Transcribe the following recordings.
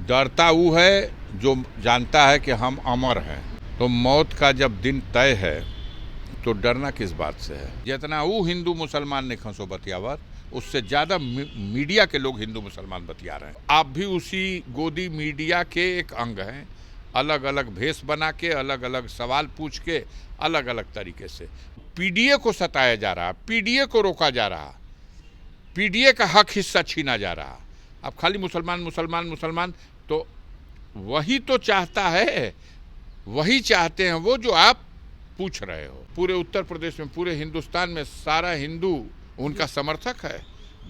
डरता वो है जो जानता है कि हम अमर हैं। तो मौत का जब दिन तय है तो डरना किस बात से है। जितना वो हिंदू मुसलमान ने खसो बतियावर, उससे ज़्यादा मीडिया के लोग हिंदू मुसलमान बतिया रहे हैं। आप भी उसी गोदी मीडिया के एक अंग हैं। अलग अलग भेष बना के, अलग अलग सवाल पूछ के, अलग अलग तरीके से पीडीए को सताया जा रहा, पीडीए को रोका जा रहा, पीडीए का हक हिस्सा छीना जा रहा। अब खाली मुसलमान मुसलमान मुसलमान, तो वही तो चाहता है, वही चाहते हैं वो जो आप पूछ रहे हो। पूरे उत्तर प्रदेश में, पूरे हिंदुस्तान में सारा हिंदू उनका समर्थक है।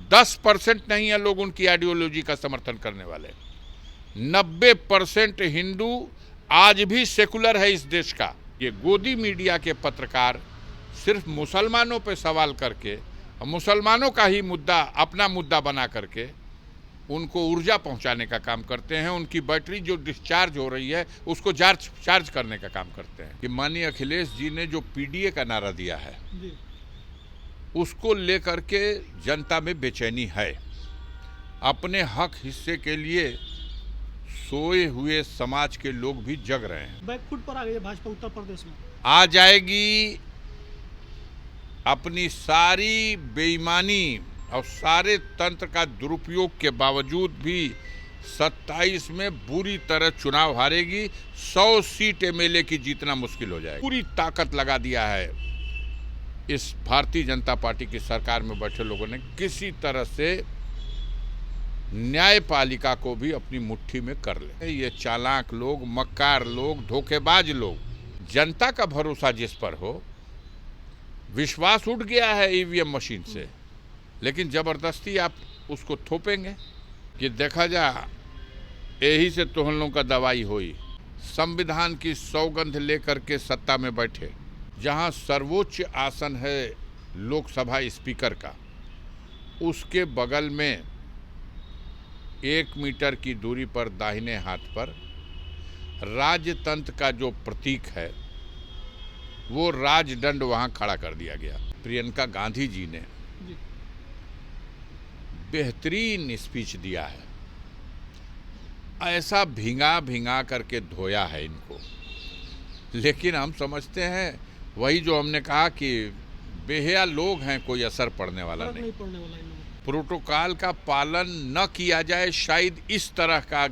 10% नहीं है लोग उनकी आइडियोलॉजी का समर्थन करने वाले। 90% हिंदू आज भी सेकुलर है इस देश का। ये गोदी मीडिया के पत्रकार सिर्फ मुसलमानों पे सवाल करके, मुसलमानों का ही मुद्दा अपना मुद्दा बना करके उनको ऊर्जा पहुंचाने का काम करते हैं। उनकी बैटरी जो डिस्चार्ज हो रही है उसको चार्ज करने का काम करते हैं। कि माननीय अखिलेश जी ने जो पीडीए का नारा दिया है उसको लेकर के जनता में बेचैनी है। अपने हक हिस्से के लिए सोए हुए समाज के लोग भी जग रहे हैं। बैकफुट पर आ गई है भाजपा उत्तर प्रदेश में। आ जाएगी। अपनी सारी बेईमानी और सारे तंत्र का दुरुपयोग के बावजूद भी 27 में बुरी तरह चुनाव हारेगी। 100 सीट एमएलए की जीतना मुश्किल हो जाएगी। पूरी ताकत लगा दिया है इस भारतीय जनता पार्टी की सरकार में बैठे लोगों ने। किसी तरह से न्यायपालिका को भी अपनी मुट्ठी में कर ले। ये चालाक लोग, मक्कार लोग, धोखेबाज लोग, जनता का भरोसा जिस पर हो, विश्वास उठ गया है ईवीएम मशीन से, लेकिन जबरदस्ती आप उसको थोपेंगे कि देखा जा यही से तोहन का दवाई हुई। संविधान की सौगंध लेकर के सत्ता में बैठे, जहां सर्वोच्च आसन है लोकसभा स्पीकर का, उसके बगल में 1 मीटर की दूरी पर दाहिने हाथ पर राजतंत्र का जो प्रतीक है वो राजदंड वहां खड़ा कर दिया गया। प्रियंका गांधी जी ने बेहतरीन स्पीच दिया है। ऐसा भिंगा भिंगा करके धोया है इनको। लेकिन हम समझते हैं वही जो हमने कहा कि बेहया लोग हैं, कोई असर पड़ने वाला नहीं। प्रोटोकॉल का पालन न किया जाए, शायद इस तरह का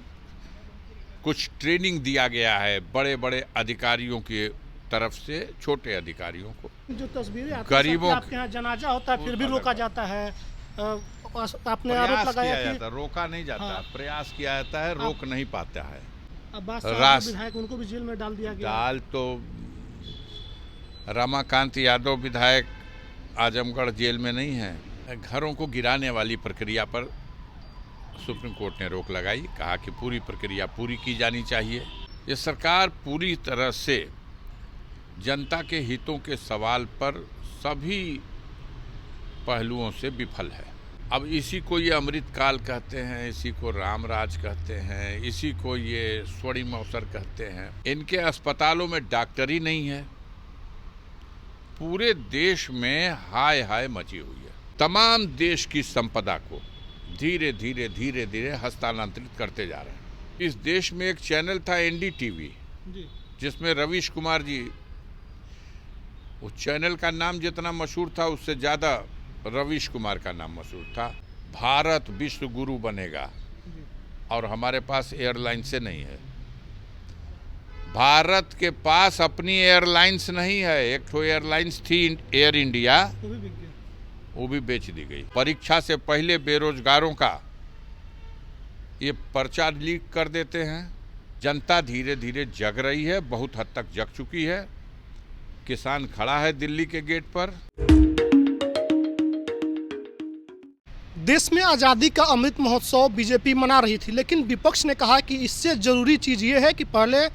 कुछ ट्रेनिंग दिया गया है बड़े बड़े अधिकारियों की तरफ से छोटे अधिकारियों को। जो तस्वीरें गरीबों आपके यहाँ जनाजा होता है फिर भी रोका जाता है। आपने आरोप लगाया कि रोका नहीं जाता। हाँ। प्रयास किया जाता है, रोक नहीं पाता है। विधायक उनको भी जेल में डाल दिया गया। डाल तो रमाकांत यादव विधायक आजमगढ़ जेल में नहीं है। घरों को गिराने वाली प्रक्रिया पर सुप्रीम कोर्ट ने रोक लगाई। कहा कि पूरी प्रक्रिया पूरी की जानी चाहिए। ये सरकार पूरी तरह से जनता के हितों के सवाल पर सभी पहलुओं से विफल है। अब इसी को ये अमृतकाल कहते हैं, इसी को रामराज कहते हैं, इसी को ये स्वर्णिम अवसर कहते हैं। इनके अस्पतालों में डॉक्टर ही नहीं है। पूरे देश में हाय हाय मची हुई है। तमाम देश की संपदा को धीरे धीरे धीरे धीरे हस्तांतरित करते जा रहे हैं। इस देश में एक चैनल था एनडीटीवी, जिसमें रवीश कुमार जी, उस चैनल का नाम जितना मशहूर था उससे ज़्यादा रवीश कुमार का नाम मशहूर था। भारत विश्व गुरु बनेगा, और हमारे पास एयरलाइन से नहीं है। भारत के पास अपनी एयरलाइंस नहीं है। एक तो एयरलाइंस थी एयर इंडिया, वो भी बेच दी गई। परीक्षा से पहले बेरोजगारों का ये पर्चा लीक कर देते हैं। जनता धीरे धीरे जग रही है, बहुत हद तक जग चुकी है। किसान खड़ा है दिल्ली के गेट पर। देश में आज़ादी का अमृत महोत्सव बीजेपी मना रही थी, लेकिन विपक्ष ने कहा कि इससे जरूरी चीज़ ये है कि पहले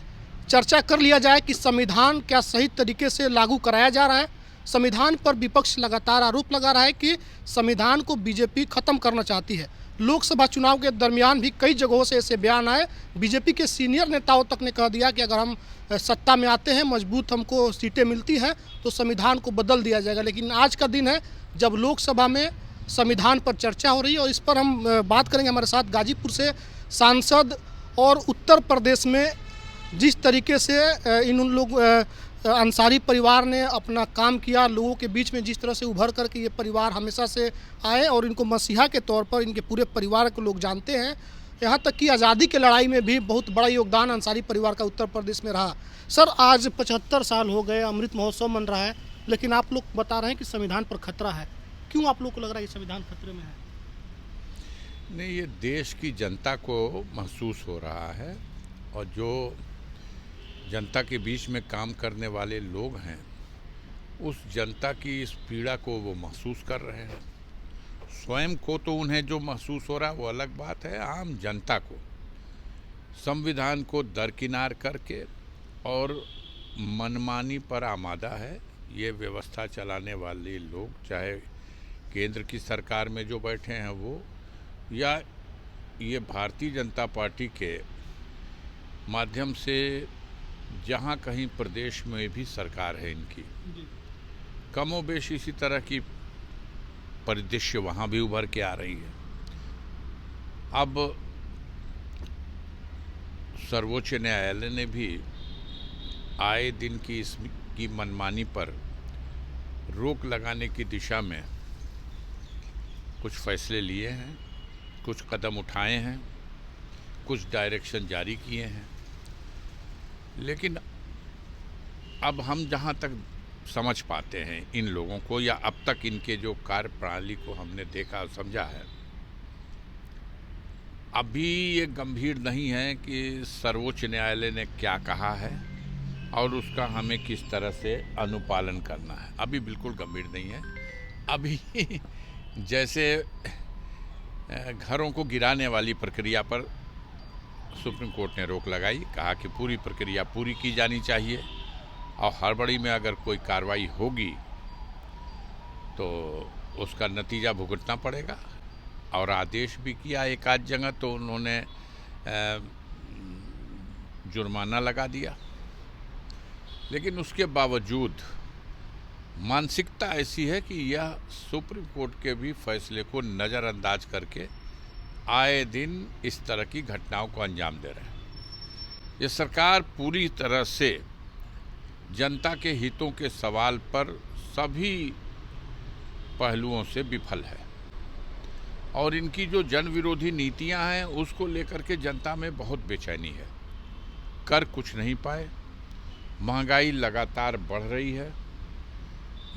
चर्चा कर लिया जाए कि संविधान क्या सही तरीके से लागू कराया जा रहा है। संविधान पर विपक्ष लगातार आरोप लगा रहा है कि संविधान को बीजेपी ख़त्म करना चाहती है। लोकसभा चुनाव के दरमियान भी कई जगहों से ऐसे बयान आए। बीजेपी के सीनियर नेताओं तक ने कह दिया कि अगर हम सत्ता में आते हैं, मजबूत हमको सीटें मिलती हैं, तो संविधान को बदल दिया जाएगा। लेकिन आज का दिन है जब लोकसभा में संविधान पर चर्चा हो रही है, और इस पर हम बात करेंगे। हमारे साथ गाजीपुर से सांसद और उत्तर प्रदेश में जिस तरीके से इन उन लोग अंसारी परिवार ने अपना काम किया, लोगों के बीच में जिस तरह से उभर कर के ये परिवार हमेशा से आए और इनको मसीहा के तौर पर इनके पूरे परिवार को लोग जानते हैं। यहाँ तक कि आज़ादी की लड़ाई में भी बहुत बड़ा योगदान अंसारी परिवार का उत्तर प्रदेश में रहा। सर, आज 75 साल हो गए, अमृत महोत्सव मन रहा है, लेकिन आप लोग बता रहे हैं कि संविधान पर खतरा है। क्यों आप लोग को लग रहा है कि संविधान खतरे में है? नहीं, ये देश की जनता को महसूस हो रहा है और जो जनता के बीच में काम करने वाले लोग हैं उस जनता की इस पीड़ा को वो महसूस कर रहे हैं। स्वयं को तो उन्हें जो महसूस हो रहा है वो अलग बात है, आम जनता को संविधान को दरकिनार करके और मनमानी पर आमादा है ये व्यवस्था चलाने वाले लोग, चाहे केंद्र की सरकार में जो बैठे हैं वो या ये भारतीय जनता पार्टी के माध्यम से जहाँ कहीं प्रदेश में भी सरकार है इनकी, कमोबेश इसी तरह की परिदृश्य वहाँ भी उभर के आ रही है। अब सर्वोच्च न्यायालय ने भी आए दिन की इसकी मनमानी पर रोक लगाने की दिशा में कुछ फैसले लिए हैं, कुछ कदम उठाए हैं, कुछ डायरेक्शन जारी किए हैं। लेकिन अब हम जहाँ तक समझ पाते हैं इन लोगों को या अब तक इनके जो कार्य प्रणाली को हमने देखा और समझा है, अभी ये गंभीर नहीं है कि सर्वोच्च न्यायालय ने क्या कहा है और उसका हमें किस तरह से अनुपालन करना है, अभी बिल्कुल गंभीर नहीं है। अभी जैसे घरों को गिराने वाली प्रक्रिया पर सुप्रीम कोर्ट ने रोक लगाई, कहा कि पूरी प्रक्रिया पूरी की जानी चाहिए और हड़बड़ी में अगर कोई कार्रवाई होगी तो उसका नतीजा भुगतना पड़ेगा। और आदेश भी किया, एक आध जगह तो उन्होंने जुर्माना लगा दिया। लेकिन उसके बावजूद मानसिकता ऐसी है कि यह सुप्रीम कोर्ट के भी फैसले को नज़रअंदाज करके आए दिन इस तरह की घटनाओं को अंजाम दे रहे हैं। ये सरकार पूरी तरह से जनता के हितों के सवाल पर सभी पहलुओं से विफल है और इनकी जो जन विरोधी नीतियां हैं उसको लेकर के जनता में बहुत बेचैनी है। कर कुछ नहीं पाए, महंगाई लगातार बढ़ रही है,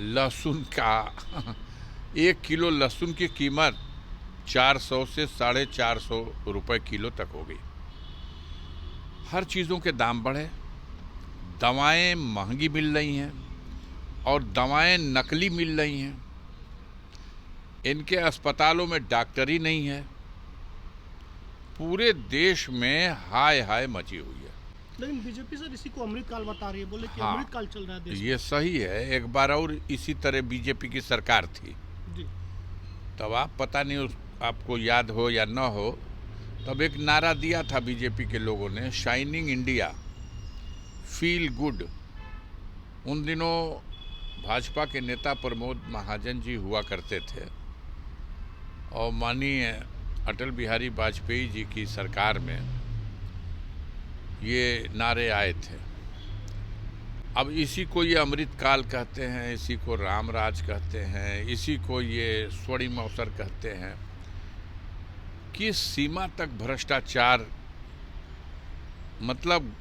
लहसुन का 1 किलो लहसुन की कीमत 400 से 450 रुपये किलो तक हो गई। हर चीज़ों के दाम बढ़े, दवाएं महंगी मिल रही हैं और दवाएं नकली मिल रही हैं। इनके अस्पतालों में डॉक्टर ही नहीं है। पूरे देश में हाय हाय मची हुई है। लेकिन बीजेपी सर इसी को अमृतकाल बता रही है, बोले कि हाँ, अमृतकाल चल रहा है देश में। ये सही है। एक बार और इसी तरह बीजेपी की सरकार थी जी। तब आप पता नहीं आपको याद हो या न हो, तब एक नारा दिया था बीजेपी के लोगों ने, शाइनिंग इंडिया, फील गुड। उन दिनों भाजपा के नेता प्रमोद महाजन जी हुआ करते थे और माननीय अटल बिहारी वाजपेयी जी की सरकार में ये नारे आए थे। अब इसी को ये अमृतकाल कहते हैं, इसी को रामराज कहते हैं, इसी को ये स्वर्णिम अवसर कहते हैं। किस सीमा तक भ्रष्टाचार, मतलब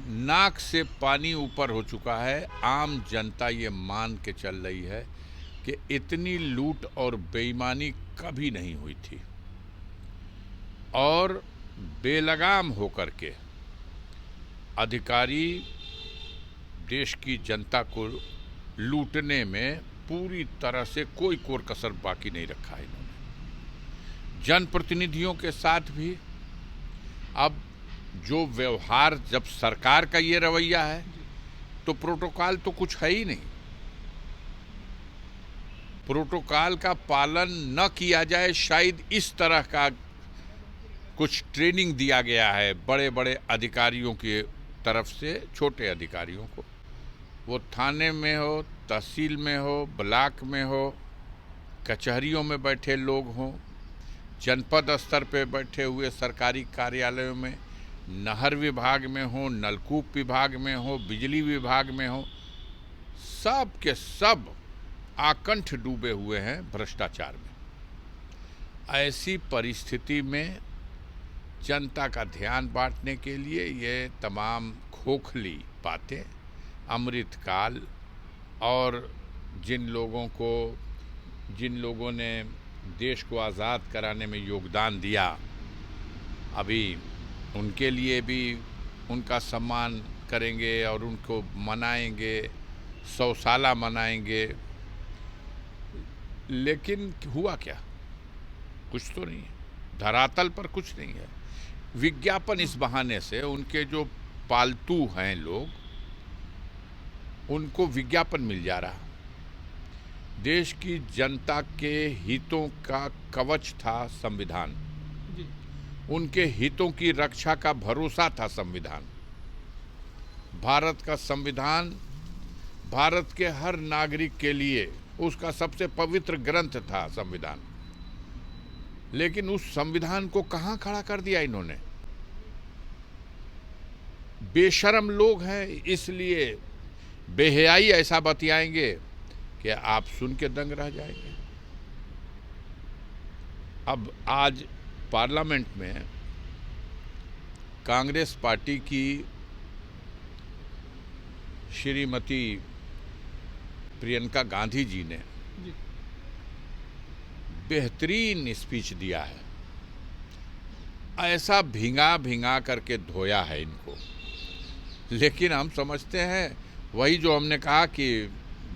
नाक से पानी ऊपर हो चुका है। आम जनता ये मान के चल रही है कि इतनी लूट और बेईमानी कभी नहीं हुई थी और बेलगाम होकर के अधिकारी देश की जनता को लूटने में पूरी तरह से कोई कोर कसर बाकी नहीं रखा है इन्होंने। जनप्रतिनिधियों के साथ भी अब जो व्यवहार, जब सरकार का ये रवैया है तो प्रोटोकॉल तो कुछ है ही नहीं। प्रोटोकॉल का पालन न किया जाए, शायद इस तरह का कुछ ट्रेनिंग दिया गया है बड़े बड़े अधिकारियों की तरफ से छोटे अधिकारियों को। वो थाने में हो, तहसील में हो, ब्लॉक में हो, कचहरियों में बैठे लोग हों, जनपद स्तर पे बैठे हुए सरकारी कार्यालयों में नहर विभाग में हो, नलकूप विभाग में हो, बिजली विभाग में हो, सब के सब आकंठ डूबे हुए हैं भ्रष्टाचार में। ऐसी परिस्थिति में जनता का ध्यान बांटने के लिए ये तमाम खोखली बातें, अमृतकाल और जिन लोगों ने देश को आज़ाद कराने में योगदान दिया, अभी उनके लिए भी उनका सम्मान करेंगे और उनको मनाएंगे, 100 साला मनाएंगे। लेकिन हुआ क्या? कुछ तो नहीं है, धरातल पर कुछ नहीं है। विज्ञापन इस बहाने से उनके जो पालतू हैं लोग, उनको विज्ञापन मिल जा रहा। देश की जनता के हितों का कवच था संविधान, उनके हितों की रक्षा का भरोसा था संविधान। भारत का संविधान भारत के हर नागरिक के लिए उसका सबसे पवित्र ग्रंथ था संविधान। लेकिन उस संविधान को कहां खड़ा कर दिया इन्होंने? बेशर्म लोग हैं, इसलिए बेहयाई ऐसा बतियाएंगे कि आप सुन के दंग रह जाएंगे। अब आज पार्लियामेंट में कांग्रेस पार्टी की श्रीमती प्रियंका गांधी जी ने बेहतरीन स्पीच दिया है। ऐसा भिंगा करके धोया है इनको। लेकिन हम समझते हैं वही जो हमने कहा कि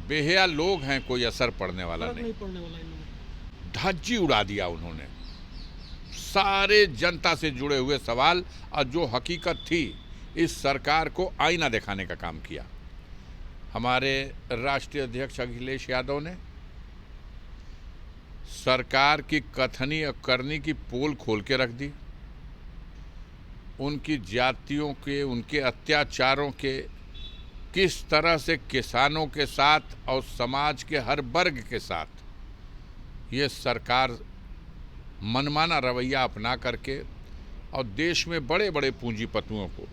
बेहया लोग हैं, कोई असर पड़ने वाला नहीं पड़ने वाला इन्होंने। धज्जी उड़ा दिया उन्होंने सारे जनता से जुड़े हुए सवाल, और जो हकीकत थी इस सरकार को आईना दिखाने का काम किया। हमारे राष्ट्रीय अध्यक्ष अखिलेश यादव ने सरकार की कथनी और करनी की पोल खोल के रख दी। उनकी जातियों के, उनके अत्याचारों के, किस तरह से किसानों के साथ और समाज के हर वर्ग के साथ ये सरकार मनमाना रवैया अपना करके और देश में बड़े बड़े पूंजीपतियों को,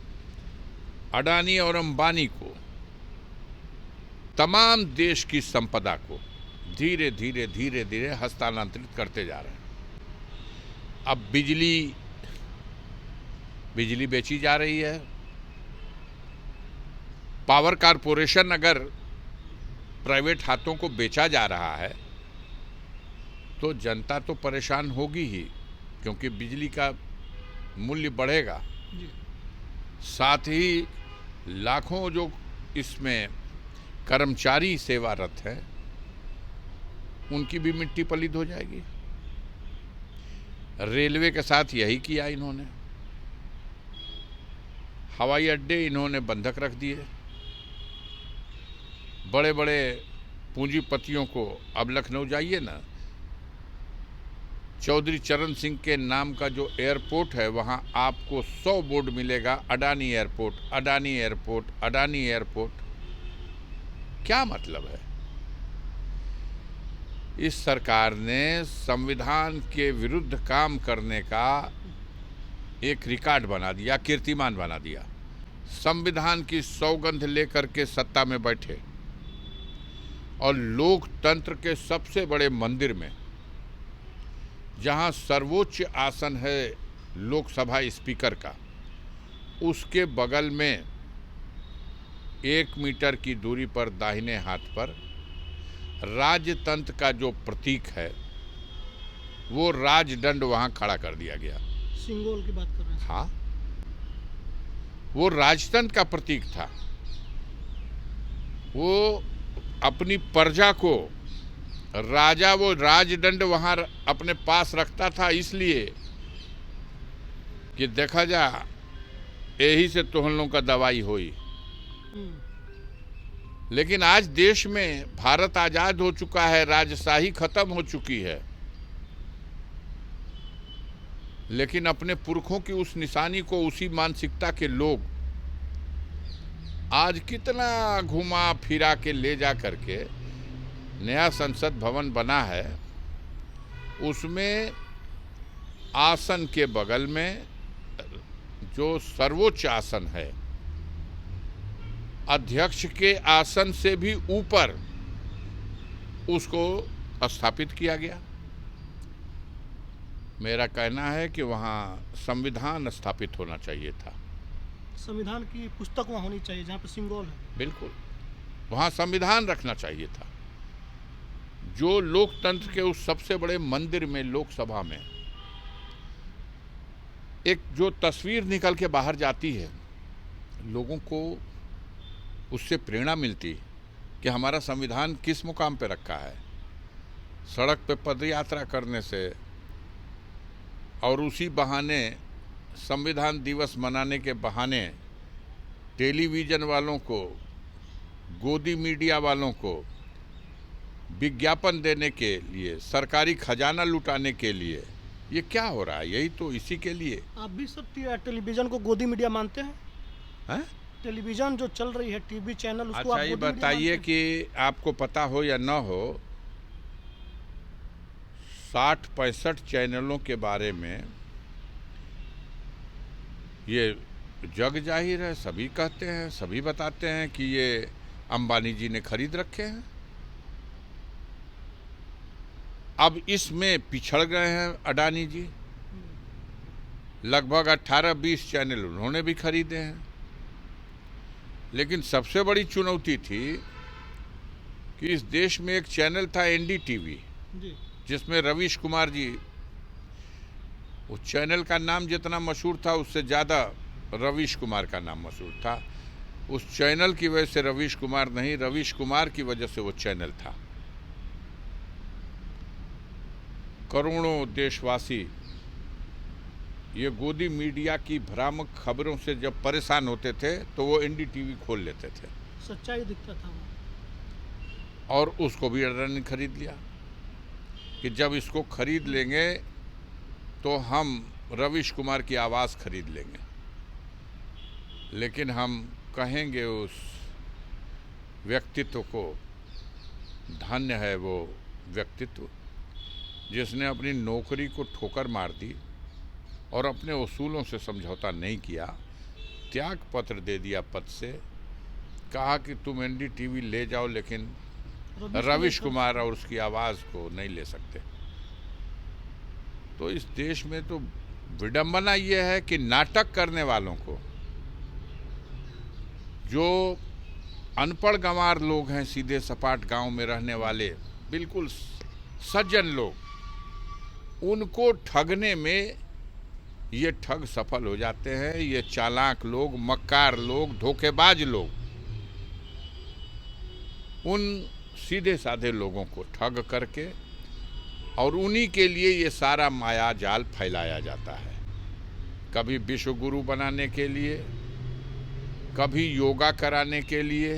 अडानी और अंबानी को, तमाम देश की संपदा को धीरे धीरे हस्तांतरित करते जा रहे हैं। अब बिजली बेची जा रही है। पावर कारपोरेशन अगर प्राइवेट हाथों को बेचा जा रहा है तो जनता तो परेशान होगी ही, क्योंकि बिजली का मूल्य बढ़ेगा। साथ ही लाखों जो इसमें कर्मचारी सेवारत हैं उनकी भी मिट्टी पलीद हो जाएगी। रेलवे के साथ यही किया इन्होंने। हवाई अड्डे इन्होंने बंधक रख दिए। बड़े बड़े पूंजीपतियों को, अब लखनऊ जाइए ना, चौधरी चरण सिंह के नाम का जो एयरपोर्ट है वहां आपको 100 बोर्ड मिलेगा, Adani airport, Adani airport, Adani airport. क्या मतलब है? इस सरकार ने संविधान के विरुद्ध काम करने का एक रिकॉर्ड बना दिया, कीर्तिमान बना दिया। संविधान की सौगंध लेकर के सत्ता में बैठे और लोकतंत्र के सबसे बड़े मंदिर में, जहां सर्वोच्च आसन है लोकसभा स्पीकर का, उसके बगल में 1 मीटर की दूरी पर दाहिने हाथ पर राजतंत्र का जो प्रतीक है वो राजदंड वहां खड़ा कर दिया गया। सिंगोल की बात कर रहे हैं? हाँ, वो राजतंत्र का प्रतीक था। वो अपनी प्रजा को, राजा वो राजदंड वहां अपने पास रखता था इसलिए कि देखा जा यही से तोहन लोगों का दवाई हुई। लेकिन आज देश में भारत आजाद हो चुका है, राजशाही खत्म हो चुकी है, लेकिन अपने पुरखों की उस निशानी को, उसी मानसिकता के लोग आज कितना घुमा फिरा के ले जा करके नया संसद भवन बना है, उसमें आसन के बगल में जो सर्वोच्च आसन है, अध्यक्ष के आसन से भी ऊपर उसको स्थापित किया गया। मेरा कहना है कि वहाँ संविधान स्थापित होना चाहिए था। संविधान की पुस्तक वहाँ होनी चाहिए जहाँ पे सिंबल है। बिल्कुल, वहाँ संविधान रखना चाहिए था। जो लोकतंत्र के उस सबसे बड़े मंदिर में, लोकसभा में, एक जो तस्वीर निकल के बाहर जाती है, लोगों को उससे प्रेरणा मिलती कि हमारा संविधान किस मुकाम पे रखा है। सड़क पे पदयात्रा करने से और उसी बहाने संविधान दिवस मनाने के बहाने टेलीविज़न वालों को, गोदी मीडिया वालों को विज्ञापन देने के लिए, सरकारी खजाना लुटाने के लिए ये क्या हो रहा है? यही तो इसी के लिए। आप भी सब टेलीविजन को गोदी मीडिया मानते हैं? हैं? टेलीविजन जो चल रही है, टीवी चैनल, उसको अच्छा, आप ये गोदी मीडिया बताइए मानते हैं? कि आपको पता हो या न हो, 60-65 चैनलों के बारे में ये जग जाहिर है, सभी कहते हैं, सभी बताते हैं कि ये अंबानी जी ने खरीद रखे हैं। अब इसमें पिछड़ गए हैं अडानी जी। लगभग 18-20 चैनल उन्होंने भी खरीदे हैं। लेकिन सबसे बड़ी चुनौती थी कि इस देश में एक चैनल था एनडीटीवी, जिसमें रवीश कुमार जी, उस चैनल का नाम जितना मशहूर था उससे ज़्यादा रवीश कुमार का नाम मशहूर था। उस चैनल की वजह से रवीश कुमार नहीं, रवीश कुमार की वजह से वो चैनल था। करोड़ों देशवासी ये गोदी मीडिया की भ्रामक खबरों से जब परेशान होते थे तो वो एनडीटीवी खोल लेते थे। सच्चाई दिखता था वो। और उसको भी अडानी ने खरीद लिया कि जब इसको खरीद लेंगे तो हम रवीश कुमार की आवाज़ खरीद लेंगे। लेकिन हम कहेंगे उस व्यक्तित्व को, धन्य है वो व्यक्तित्व जिसने अपनी नौकरी को ठोकर मार दी और अपने उसूलों से समझौता नहीं किया, त्याग पत्र दे दिया पद से, कहा कि तुम एनडीटीवी ले जाओ लेकिन रवीश कुमार और उसकी आवाज़ को नहीं ले सकते। तो इस देश में तो विडंबना ये है कि नाटक करने वालों को, जो अनपढ़ गंवार लोग हैं, सीधे सपाट गांव में रहने वाले बिल्कुल सज्जन लोग, उनको ठगने में ये ठग सफल हो जाते हैं। ये चालाक लोग, मक्कार लोग, धोखेबाज लोग उन सीधे साधे लोगों को ठग करके और उन्हीं के लिए ये सारा माया जाल फैलाया जाता है। कभी विश्व गुरु बनाने के लिए, कभी योगा कराने के लिए।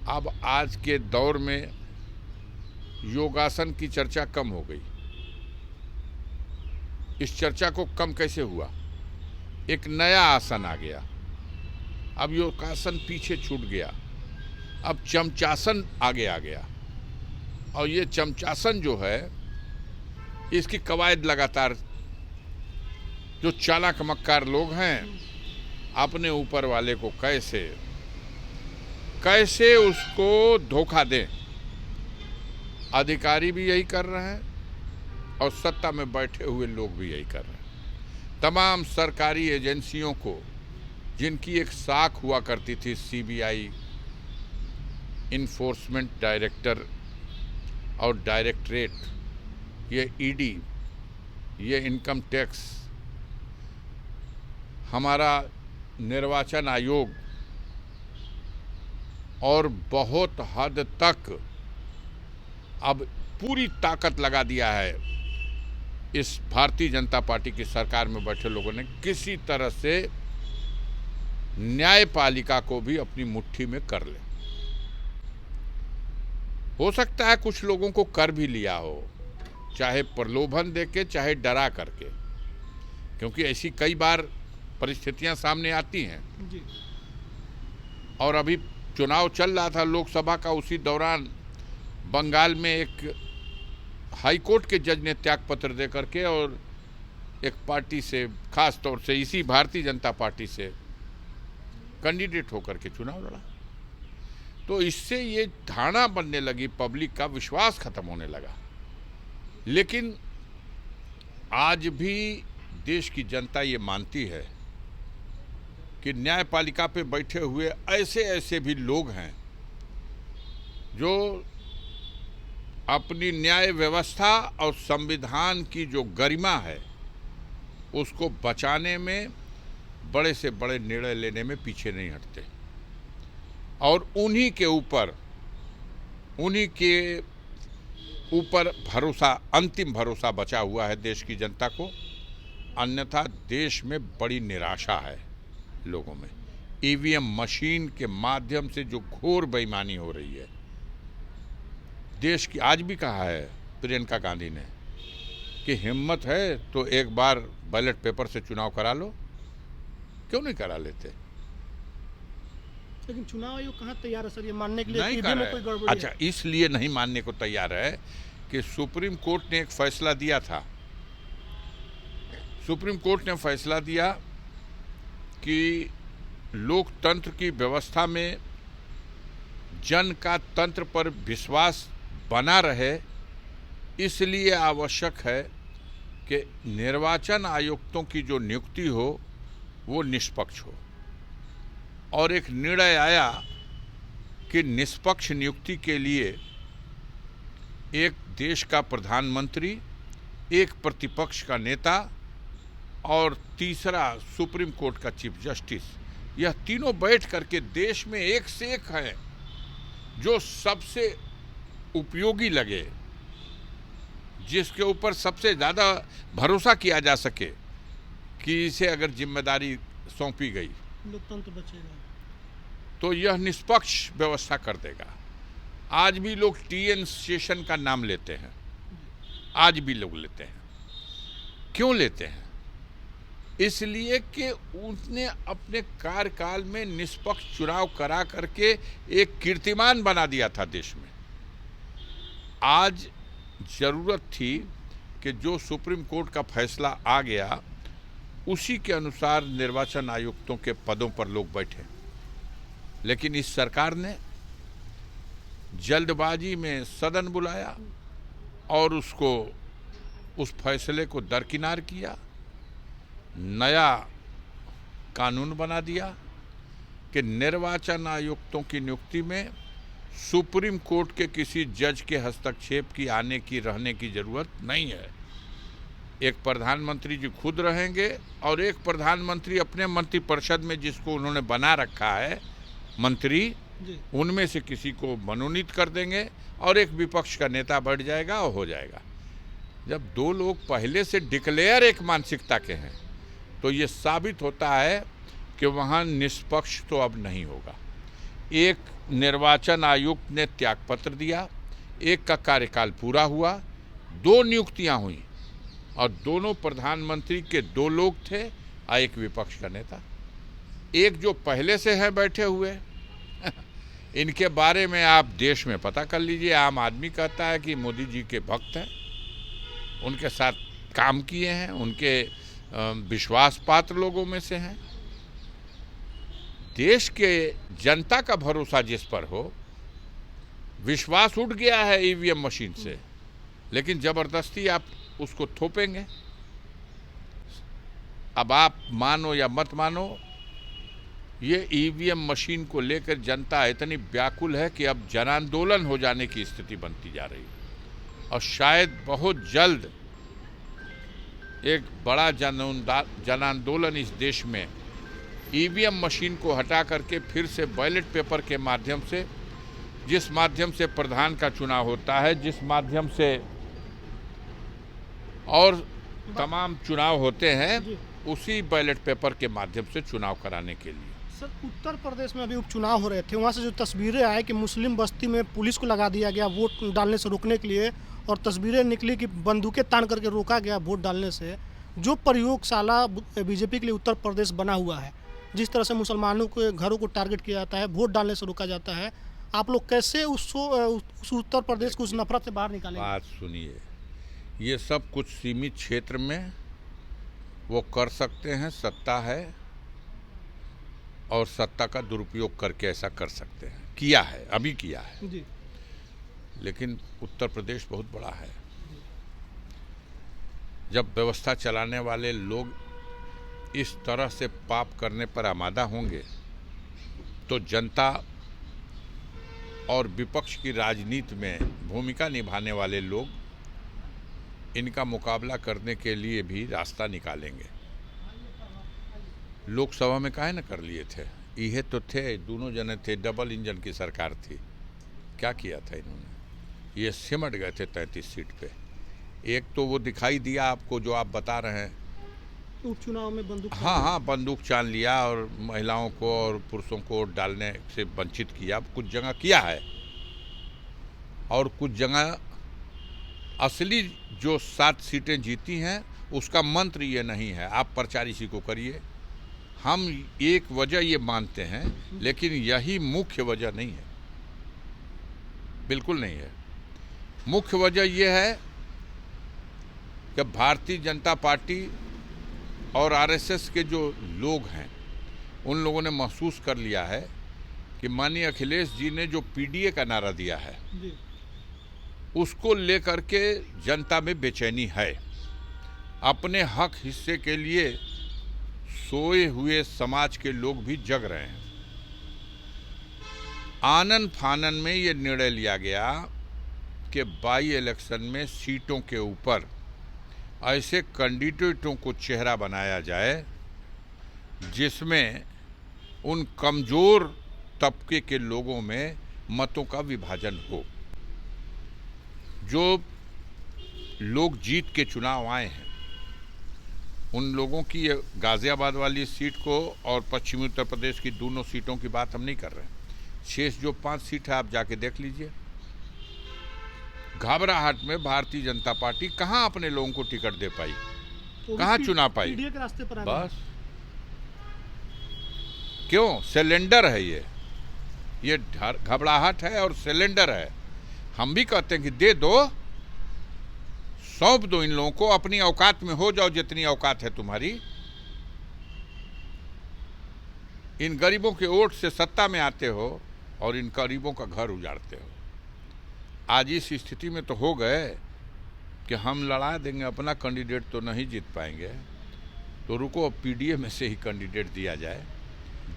अब आज के दौर में योगासन की चर्चा कम हो गई। इस चर्चा को कम कैसे हुआ? एक नया आसन आ गया। अब योगासन पीछे छूट गया, अब चमचासन आगे आ गया। और ये चमचासन जो है, इसकी कवायद लगातार जो चालाक मक्कार लोग हैं, अपने ऊपर वाले को कैसे उसको धोखा दें। अधिकारी भी यही कर रहे हैं और सत्ता में बैठे हुए लोग भी यही कर रहे हैं। तमाम सरकारी एजेंसियों को, जिनकी एक शाख हुआ करती थी सीबीआई, इन्फोर्समेंट डायरेक्टर और डायरेक्टरेट, ये ईडी, ये इनकम टैक्स, हमारा निर्वाचन आयोग, और बहुत हद तक अब पूरी ताकत लगा दिया है इस भारतीय जनता पार्टी की सरकार में बैठे लोगों ने, किसी तरह से न्यायपालिका को भी अपनी मुट्ठी में कर ले। हो सकता है कुछ लोगों को कर भी लिया हो, चाहे प्रलोभन देके, चाहे डरा करके, क्योंकि ऐसी कई बार परिस्थितियां सामने आती हैं। जी। और अभी चुनाव चल रहा था लोकसभा का, उसी दौरान बंगाल में एक हाई कोर्ट के जज ने त्याग पत्र दे करके और एक पार्टी से, खास तौर से इसी भारतीय जनता पार्टी से कैंडिडेट होकर के चुनाव लड़ा। तो इससे ये धारणा बनने लगी, पब्लिक का विश्वास खत्म होने लगा। लेकिन आज भी देश की जनता ये मानती है कि न्यायपालिका पे बैठे हुए ऐसे ऐसे भी लोग हैं जो अपनी न्याय व्यवस्था और संविधान की जो गरिमा है उसको बचाने में बड़े से बड़े निर्णय लेने में पीछे नहीं हटते, और उन्हीं के ऊपर भरोसा, अंतिम भरोसा बचा हुआ है देश की जनता को। अन्यथा देश में बड़ी निराशा है लोगों में। ईवीएम मशीन के माध्यम से जो घोर बेईमानी हो रही है देश की, आज भी कहा है प्रियंका गांधी ने कि हिम्मत है तो एक बार बैलेट पेपर से चुनाव करा लो, क्यों नहीं करा लेते? लेकिन चुनाव आयोग कहाँ तैयार है सर ये मानने के लिए नहीं कि कर में रहे। कोई गड़बड़ी अच्छा, इसलिए नहीं मानने को तैयार है कि सुप्रीम कोर्ट ने एक फैसला दिया था। सुप्रीम कोर्ट ने फैसला दिया कि लोकतंत्र की व्यवस्था में जन का तंत्र पर विश्वास बना रहे, इसलिए आवश्यक है कि निर्वाचन आयुक्तों की जो नियुक्ति हो वो निष्पक्ष हो। और एक निर्णय आया कि निष्पक्ष नियुक्ति के लिए एक देश का प्रधानमंत्री, एक प्रतिपक्ष का नेता और तीसरा सुप्रीम कोर्ट का चीफ जस्टिस, यह तीनों बैठ करके देश में एक से एक हैं जो सबसे उपयोगी लगे, जिसके ऊपर सबसे ज़्यादा भरोसा किया जा सके कि इसे अगर जिम्मेदारी सौंपी गई लोकतंत्र बचेगा, तो यह निष्पक्ष व्यवस्था कर देगा। आज भी लोग टीएन शेषन का नाम लेते हैं, आज भी लोग लेते हैं। क्यों लेते हैं? इसलिए कि उसने अपने कार्यकाल में निष्पक्ष चुनाव करा करके एक कीर्तिमान बना दिया था देश में। आज जरूरत थी कि जो सुप्रीम कोर्ट का फैसला आ गया उसी के अनुसार निर्वाचन आयुक्तों के पदों पर लोग बैठे। लेकिन इस सरकार ने जल्दबाजी में सदन बुलाया और उस फैसले को दरकिनार किया, नया कानून बना दिया कि निर्वाचन आयुक्तों की नियुक्ति में सुप्रीम कोर्ट के किसी जज के हस्तक्षेप की आने की रहने की जरूरत नहीं है। एक प्रधानमंत्री जी खुद रहेंगे और एक प्रधानमंत्री अपने मंत्रिपरिषद में जिसको उन्होंने बना रखा है मंत्री, उनमें से किसी को मनोनीत कर देंगे और एक विपक्ष का नेता बैठ जाएगा और हो जाएगा। जब दो लोग पहले से डिक्लेयर एक मानसिकता के हैं तो ये साबित होता है कि वहाँ निष्पक्ष तो अब नहीं होगा। एक निर्वाचन आयुक्त ने त्यागपत्र दिया, एक का कार्यकाल पूरा हुआ, दो नियुक्तियां हुई और दोनों प्रधानमंत्री के दो लोग थे और एक विपक्ष का नेता। एक जो पहले से हैं बैठे हुए इनके बारे में आप देश में पता कर लीजिए। आम आदमी कहता है कि मोदी जी के भक्त हैं, उनके साथ काम किए हैं, उनके विश्वास पात्र लोगों में से हैं। देश के जनता का भरोसा जिस पर हो, विश्वास उठ गया है ईवीएम मशीन से, लेकिन जबरदस्ती आप उसको थोपेंगे। अब आप मानो या मत मानो, ये ईवीएम मशीन को लेकर जनता इतनी व्याकुल है कि अब जन आंदोलन हो जाने की स्थिति बनती जा रही है और शायद बहुत जल्द एक बड़ा जन आंदोलन इस देश में ईवीएम मशीन को हटा करके फिर से बैलेट पेपर के माध्यम से, जिस माध्यम से प्रधान का चुनाव होता है, जिस माध्यम से और तमाम चुनाव होते हैं, उसी बैलेट पेपर के माध्यम से चुनाव कराने के लिए। सर, उत्तर प्रदेश में अभी उपचुनाव हो रहे थे, वहाँ से जो तस्वीरें आई कि मुस्लिम बस्ती में पुलिस को लगा दिया गया वोट डालने से रोकने के लिए, और तस्वीरें निकली कि बंदूकें तान करके रोका गया वोट डालने से। जो प्रयोगशाला बीजेपी के लिए उत्तर प्रदेश बना हुआ है, जिस तरह से मुसलमानों के घरों को टारगेट किया जाता है, वोट डालने से रोका जाता है, आप लोग कैसे उस उत्तर प्रदेश को उस नफरत से बाहर निकालेंगे? बात सुनिए, ये सब कुछ सीमित क्षेत्र में वो कर सकते हैं, सत्ता है और सत्ता का दुरुपयोग करके ऐसा कर सकते हैं, किया है, अभी किया है जी। लेकिन उत्तर प्रदेश बहुत बड़ा है। जब व्यवस्था चलाने वाले लोग इस तरह से पाप करने पर आमादा होंगे तो जनता और विपक्ष की राजनीति में भूमिका निभाने वाले लोग इनका मुकाबला करने के लिए भी रास्ता निकालेंगे। लोकसभा में काहे न कर लिए थे, ये तो थे, दोनों जने थे, डबल इंजन की सरकार थी। क्या किया था इन्होंने? ये सिमट गए थे 33 सीट पे। एक तो वो दिखाई दिया आपको जो आप बता रहे हैं, उपचुनाव में बंदूक। हाँ, बंदूक चाल लिया और महिलाओं को और पुरुषों को वोट डालने से वंचित किया। कुछ जगह किया है और कुछ जगह असली जो 7 सीटें जीती हैं उसका मंत्र ये नहीं है, आप प्रचार इसी को करिए। हम एक वजह ये मानते हैं लेकिन यही मुख्य वजह नहीं है, बिल्कुल नहीं है। मुख्य वजह ये है कि भारतीय जनता पार्टी और आरएसएस के जो लोग हैं उन लोगों ने महसूस कर लिया है कि माननीय अखिलेश जी ने जो पीडीए का नारा दिया है जी। उसको लेकर के जनता में बेचैनी है। अपने हक हिस्से के लिए सोए हुए समाज के लोग भी जग रहे हैं। आनन फानन में ये निर्णय लिया गया कि बाई इलेक्शन में सीटों के ऊपर ऐसे कैंडिडेटों को चेहरा बनाया जाए जिसमें उन कमजोर तबके के लोगों में मतों का विभाजन हो। जो लोग जीत के चुनाव आए हैं उन लोगों की, गाजियाबाद वाली सीट को और पश्चिमी उत्तर प्रदेश की दोनों सीटों की बात हम नहीं कर रहे हैं। शेष जो 5 सीट है आप जाके देख लीजिए। घबराहट में भारतीय जनता पार्टी कहां अपने लोगों को टिकट दे पाई, कहां चुना पाई? पीडीए के रास्ते पर बस क्यों? सिलेंडर है ये घबराहट है और सिलेंडर है। हम भी कहते हैं कि दे दो, सौंप दो इन लोगों को, अपनी औकात में हो जाओ जितनी औकात है तुम्हारी। इन गरीबों के वोट से सत्ता में आते हो और इन गरीबों का घर उजाड़ते हो। आज इस स्थिति में तो हो गए कि हम लड़ा देंगे, अपना कैंडिडेट तो नहीं जीत पाएंगे, तो रुको अब पीडीए में से ही कैंडिडेट दिया जाए।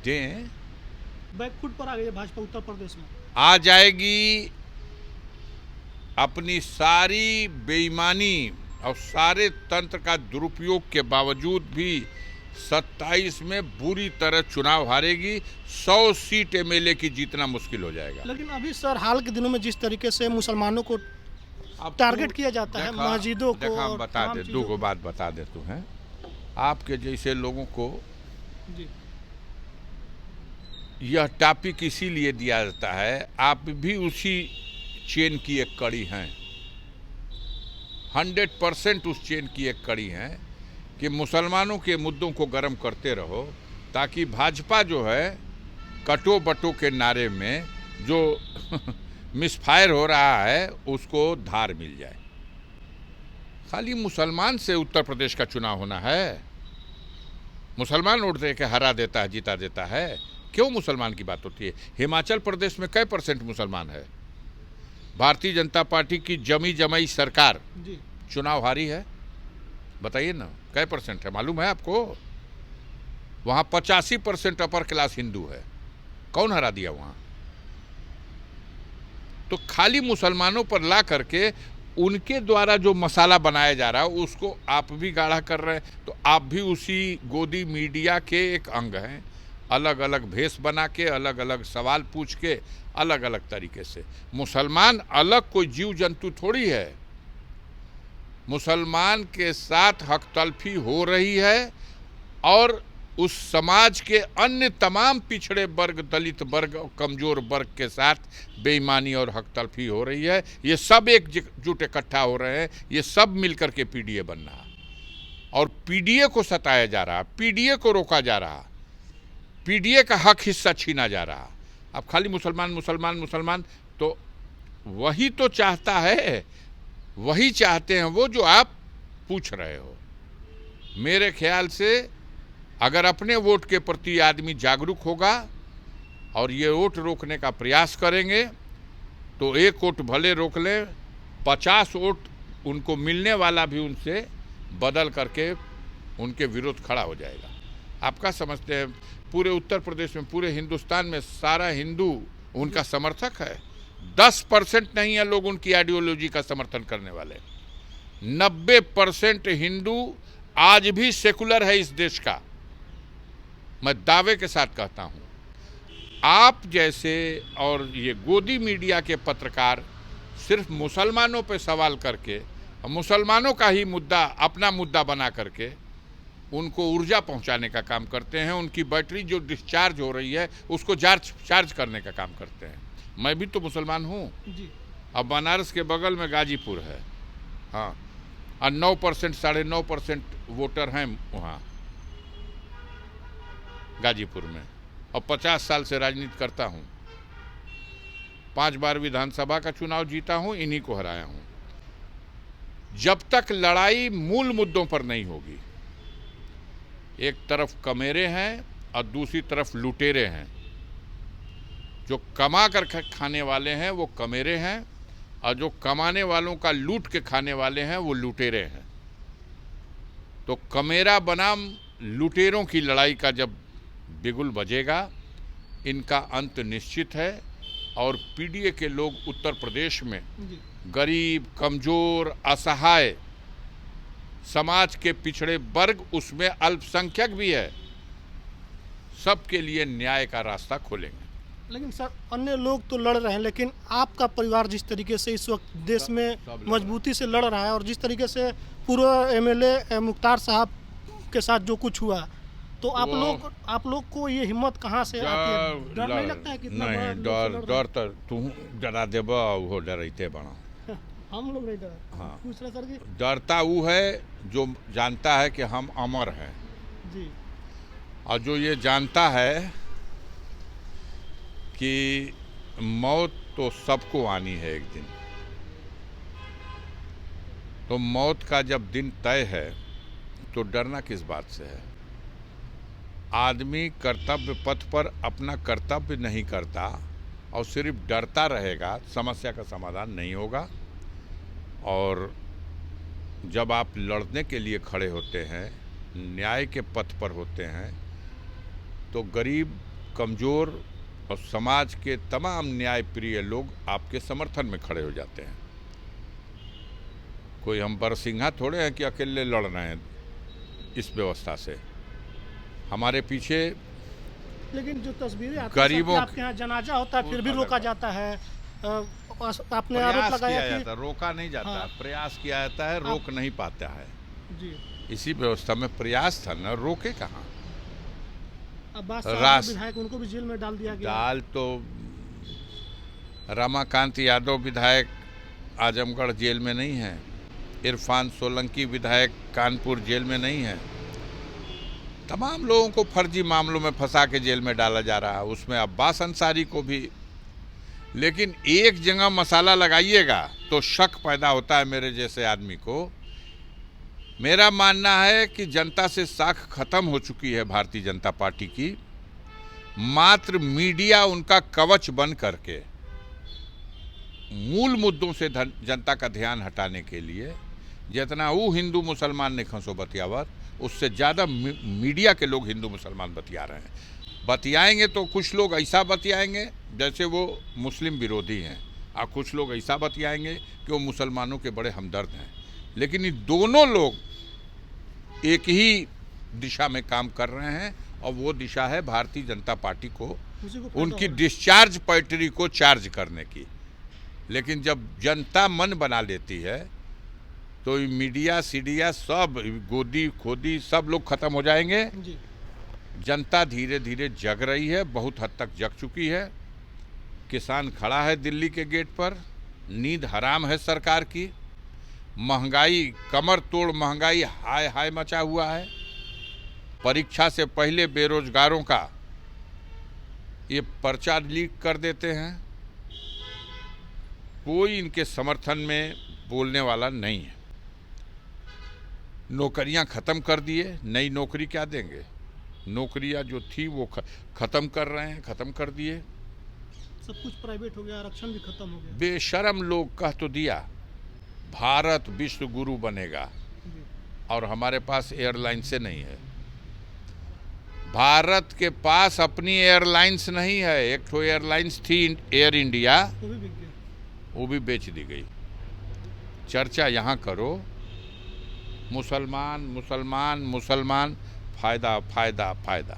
दें, बैकफुट पर आ गई है भाजपा उत्तर प्रदेश में। आ जाएगी। अपनी सारी बेईमानी और सारे तंत्र का दुरुपयोग के बावजूद भी 27 में बुरी तरह चुनाव हारेगी। 100 सीट एमएलए की जीतना मुश्किल हो जाएगा। लेकिन अभी सर हाल के दिनों में जिस तरीके से मुसलमानों को टारगेट किया जाता है, मस्जिदों को, हम बता दे, दो बात बता दे तू हैं, आपके जैसे लोगों को जी। यह टॉपिक इसीलिए दिया जाता है, आप भी उसी चेन की एक कड़ी हैं, 100% उस चेन की एक कड़ी हैं कि मुसलमानों के मुद्दों को गर्म करते रहो ताकि भाजपा जो है कटो बटो के नारे में जो मिसफायर हो रहा है उसको धार मिल जाए। खाली मुसलमान से उत्तर प्रदेश का चुनाव होना है, मुसलमान वोट दे के हरा देता है, जीता देता है। क्यों मुसलमान की बात होती है? हिमाचल प्रदेश में कई % मुसलमान है? भारतीय जनता पार्टी की जमी जमाई सरकार जी। चुनाव हारी है, बताइए ना कई % है? मालूम है आपको? वहां 85% अपर क्लास हिंदू है। कौन हरा दिया वहां? तो खाली मुसलमानों पर ला करके उनके द्वारा जो मसाला बनाया जा रहा है उसको आप भी गाढ़ा कर रहे हैं। तो आप भी उसी गोदी मीडिया के एक अंग हैं। अलग अलग भेष बना के, अलग अलग सवाल पूछ के, अलग अलग तरीके से। मुसलमान अलग कोई जीव जंतु थोड़ी है। मुसलमान के साथ हक तलफी हो रही है और उस समाज के अन्य तमाम पिछड़े वर्ग, दलित वर्ग और कमजोर वर्ग के साथ बेईमानी और हक तलफी हो रही है। ये सब एकजुट इकट्ठा हो रहे हैं, ये सब मिलकर के पीडीए बन रहा और पीडीए को सताया जा रहा, पीडीए को रोका जा रहा, पीडीए का हक हिस्सा छीना जा रहा। अब खाली मुसलमान मुसलमान मुसलमान, तो वही तो चाहता है, वही चाहते हैं वो जो आप पूछ रहे हो। मेरे ख्याल से अगर अपने वोट के प्रति आदमी जागरूक होगा और ये वोट रोकने का प्रयास करेंगे तो 1 वोट भले रोक लें, 50 वोट उनको मिलने वाला भी उनसे बदल करके उनके विरोध खड़ा हो जाएगा। आपका समझते हैं पूरे उत्तर प्रदेश में, पूरे हिंदुस्तान में सारा हिंदू उनका समर्थक है। 10% नहीं है लोग उनकी आइडियोलॉजी का समर्थन करने वाले। 90% हिंदू आज भी सेकुलर है इस देश का, मैं दावे के साथ कहता हूं। आप जैसे और ये गोदी मीडिया के पत्रकार सिर्फ मुसलमानों पे सवाल करके, मुसलमानों का ही मुद्दा अपना मुद्दा बना करके उनको ऊर्जा पहुंचाने का काम करते हैं। उनकी बैटरी जो डिस्चार्ज हो रही है उसको चार्ज करने का काम करते हैं। मैं भी तो मुसलमान हूँ जी। अब बनारस के बगल में गाजीपुर है, हाँ, और 9% 9.5% वोटर हैं वहाँ गाजीपुर में, और 50 साल से राजनीति करता हूँ। 5 बार विधानसभा का चुनाव जीता हूँ, इन्हीं को हराया हूँ। जब तक लड़ाई मूल मुद्दों पर नहीं होगी, एक तरफ कमेरे हैं और दूसरी तरफ लुटेरे हैं। जो कमा कर खाने वाले हैं वो कमेरे हैं, और जो कमाने वालों का लूट के खाने वाले हैं वो लुटेरे हैं। तो कमेरा बनाम लुटेरों की लड़ाई का जब बिगुल बजेगा, इनका अंत निश्चित है। और पीडीए के लोग उत्तर प्रदेश में गरीब, कमजोर, असहाय, समाज के पिछड़े वर्ग, उसमें अल्पसंख्यक भी है, सबके लिए न्याय का रास्ता खोलेंगे। लेकिन सर, अन्य लोग तो लड़ रहे हैं, लेकिन आपका परिवार जिस तरीके से इस वक्त देश में मजबूती से लड़ रहा है, और जिस तरीके से पूर्व एमएलए मुख्तार साहब के साथ जो कुछ हुआ, तो आप लोग को ये हिम्मत कहाँ से आती है? डर नहीं लगता है? कितना नहीं, डर तो तू डरा देब, वो डरते बना। हम लोग नहीं डर। हाँ, पूछ रहे सर जी। डरता वो है जो जानता है कि हम अमर हैं जी, और जो ये जानता है कि मौत तो सबको आनी है एक दिन। तो मौत का जब दिन तय है तो डरना किस बात से है? आदमी कर्तव्य पथ पर अपना कर्तव्य नहीं करता और सिर्फ डरता रहेगा, समस्या का समाधान नहीं होगा। और जब आप लड़ने के लिए खड़े होते हैं, न्याय के पथ पर होते हैं, तो गरीब, कमज़ोर और समाज के तमाम न्याय प्रिय लोग आपके समर्थन में खड़े हो जाते हैं। कोई हम बरसिंघा थोड़े हैं कि अकेले लड़ रहे हैं इस व्यवस्था से। हमारे पीछे लेकिन जो तस्वीरें आती गरीबों हैं, आपके यहाँ जनाजा होता है फिर भी रोका जाता है। आपने आरोप लगाया कि रोका नहीं जाता, हाँ, प्रयास किया जाता है, रोक नहीं पाता है जी। इसी व्यवस्था में प्रयास था ना, रोके कहाँ? अब्बास विधायक, उनको भी जेल में डाल दिया गया। डाल तो रमाकांत यादव विधायक आजमगढ़ जेल में नहीं है, इरफान सोलंकी विधायक कानपुर जेल में नहीं है। तमाम लोगों को फर्जी मामलों में फंसा के जेल में डाला जा रहा है, उसमें अब्बास अंसारी को भी। लेकिन एक जगह मसाला लगाइएगा तो शक पैदा होता है मेरे जैसे आदमी को। मेरा मानना है कि जनता से साख खत्म हो चुकी है भारतीय जनता पार्टी की। मात्र मीडिया उनका कवच बन करके मूल मुद्दों से जनता का ध्यान हटाने के लिए, जितना वो हिंदू मुसलमान ने खसो बतियावर, उससे ज़्यादा मीडिया के लोग हिंदू मुसलमान बतिया रहे हैं। बतियाएंगे तो कुछ लोग ऐसा बतियाएंगे जैसे वो मुस्लिम विरोधी हैं, और कुछ लोग ऐसा बतियाएंगे कि वो मुसलमानों के बड़े हमदर्द हैं। लेकिन ये दोनों लोग एक ही दिशा में काम कर रहे हैं, और वो दिशा है भारतीय जनता पार्टी को उनकी डिस्चार्ज बैटरी को चार्ज करने की। लेकिन जब जनता मन बना लेती है तो मीडिया सीडिया सब गोदी खोदी सब लोग खत्म हो जाएंगे। जनता धीरे धीरे जग रही है, बहुत हद तक जग चुकी है। किसान खड़ा है दिल्ली के गेट पर, नींद हराम है सरकार की। महंगाई, कमर तोड़ महंगाई हाय हाय मचा हुआ है। परीक्षा से पहले बेरोजगारों का ये पर्चा लीक कर देते हैं। कोई इनके समर्थन में बोलने वाला नहीं है। नौकरियां ख़त्म कर दिए, नई नौकरी क्या देंगे? नौकरियां जो थी वो ख़त्म कर रहे हैं, ख़त्म कर दिए। सब कुछ प्राइवेट हो गया, आरक्षण भी खत्म हो गया। बेशरम लोग कह तो दिया भारत विश्व गुरु बनेगा, जी। और हमारे पास एयरलाइन से नहीं है। भारत के पास अपनी एयरलाइंस नहीं है। एक तो एयरलाइंस थी एयर इंडिया, वो भी बिक गया। वो भी बेच दी गई। चर्चा यहाँ करो मुसलमान मुसलमान मुसलमान, फायदा फायदा फायदा।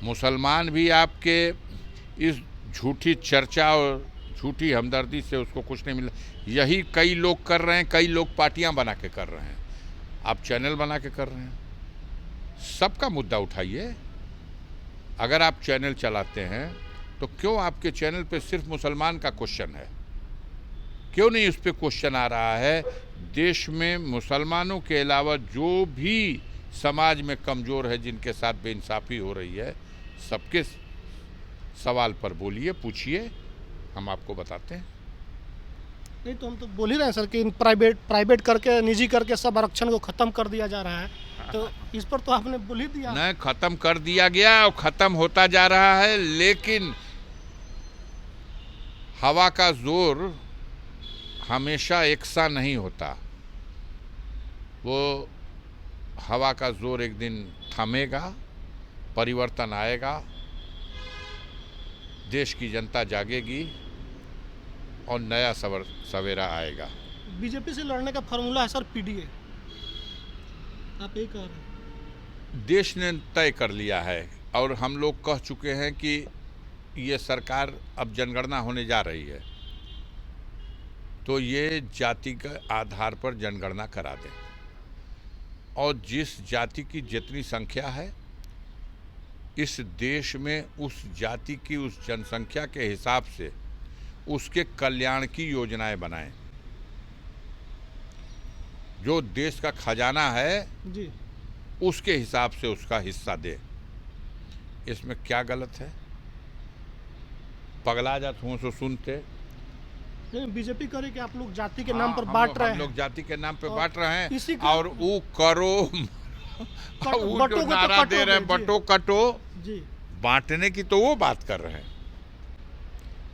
मुसलमान भी आपके इस झूठी चर्चा और झूठी हमदर्दी से उसको कुछ नहीं मिला। यही कई लोग कर रहे हैं, कई लोग पार्टियां बना के कर रहे हैं, आप चैनल बना के कर रहे हैं। सबका मुद्दा उठाइए। अगर आप चैनल चलाते हैं तो क्यों आपके चैनल पे सिर्फ मुसलमान का क्वेश्चन है? क्यों नहीं उस पर क्वेश्चन आ रहा है देश में मुसलमानों के अलावा जो भी समाज में कमज़ोर है, जिनके साथ बेइंसाफ़ी हो रही है, सबके सवाल पर बोलिए, पूछिए, हम आपको बताते हैं। नहीं तो हम तो बोल ही रहे हैं सर कि प्राइवेट करके, निजी करके सब आरक्षण को खत्म कर दिया जा रहा है, तो इस पर तो आपने बोल ही दिया। नहीं, खत्म कर दिया गया और खत्म होता जा रहा है, लेकिन हवा का जोर हमेशा एकसा नहीं होता। वो हवा का जोर एक दिन थमेगा, परिवर्तन आएगा, देश की जनता जागेगी और नया सवेरा आएगा। बीजेपी से लड़ने का फार्मूला है सर पीडीए, आप यही कह रहे हैं? देश ने तय कर लिया है और हम लोग कह चुके हैं कि ये सरकार अब जनगणना होने जा रही है, तो ये जाति के आधार पर जनगणना करा दें, और जिस जाति की जितनी संख्या है इस देश में, उस जाति की उस जनसंख्या के हिसाब से उसके कल्याण की योजनाएं बनाएं। जो देश का खजाना है जी, उसके हिसाब से उसका हिस्सा दे। इसमें क्या गलत है? पगला जात हूँ सो सुनते। नहीं, बीजेपी करे कि आप लोग जाति के नाम पर बांट रहे हैं। हम लोग जाति के नाम पे बांट रहे हैं, इसी और वो करो वो जो नारा दे रहे हैं बटो कटो, जी, बांटने की तो वो बात कर रहे हैं,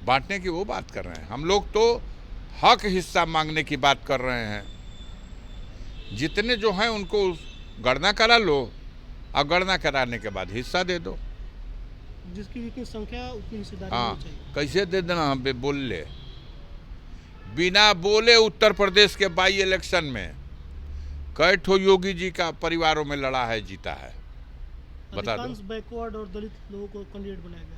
बांटने की वो बात कर रहे हैं। हम लोग तो हक हिस्सा मांगने की बात कर रहे हैं। जितने जो हैं उनको गणना करा लो, और गणना कराने के बाद हिस्सा दे दो। जिसकी जितनी संख्या उतनी हिस्सेदारी हाँ, होनी चाहिए। कैसे दे देना? हम बोल ले, बिना बोले उत्तर प्रदेश के बाई इलेक्शन में कई ठो योगी जी का परिवारों में लड़ा है, जीता है, बता दो। अधिकांश बैकवर्ड और दलित लोगों को कैंडिडेट बनाया गया।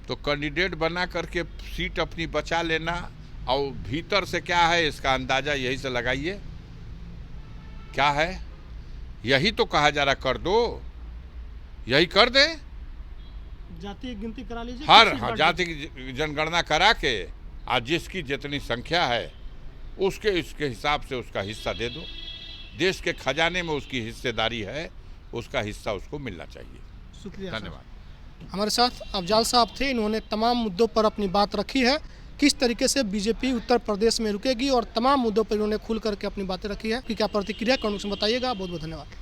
तो कैंडिडेट बना करके सीट अपनी बचा लेना, और भीतर से क्या है इसका अंदाजा यही से लगाइए। क्या है? यही तो कहा जा रहा, कर दो, यही कर दे। जाति गिनती करा लीजिए, हर जाति की जनगणना करा के आज जिसकी जितनी संख्या है उसके इसके हिसाब से उसका हिस्सा दे दो। देश के खजाने में उसकी हिस्सेदारी है, उसका हिस्सा उसको मिलना चाहिए। शुक्रिया। धन्यवाद। हमारे साथ अफजाल साहब थे, इन्होंने तमाम मुद्दों पर अपनी बात रखी है, किस तरीके से बीजेपी उत्तर प्रदेश में रुकेगी, और तमाम मुद्दों पर इन्होंने खुल करके अपनी बातें रखी है कि क्या प्रतिक्रिया कमेंट में बताइएगा। बहुत बहुत धन्यवाद।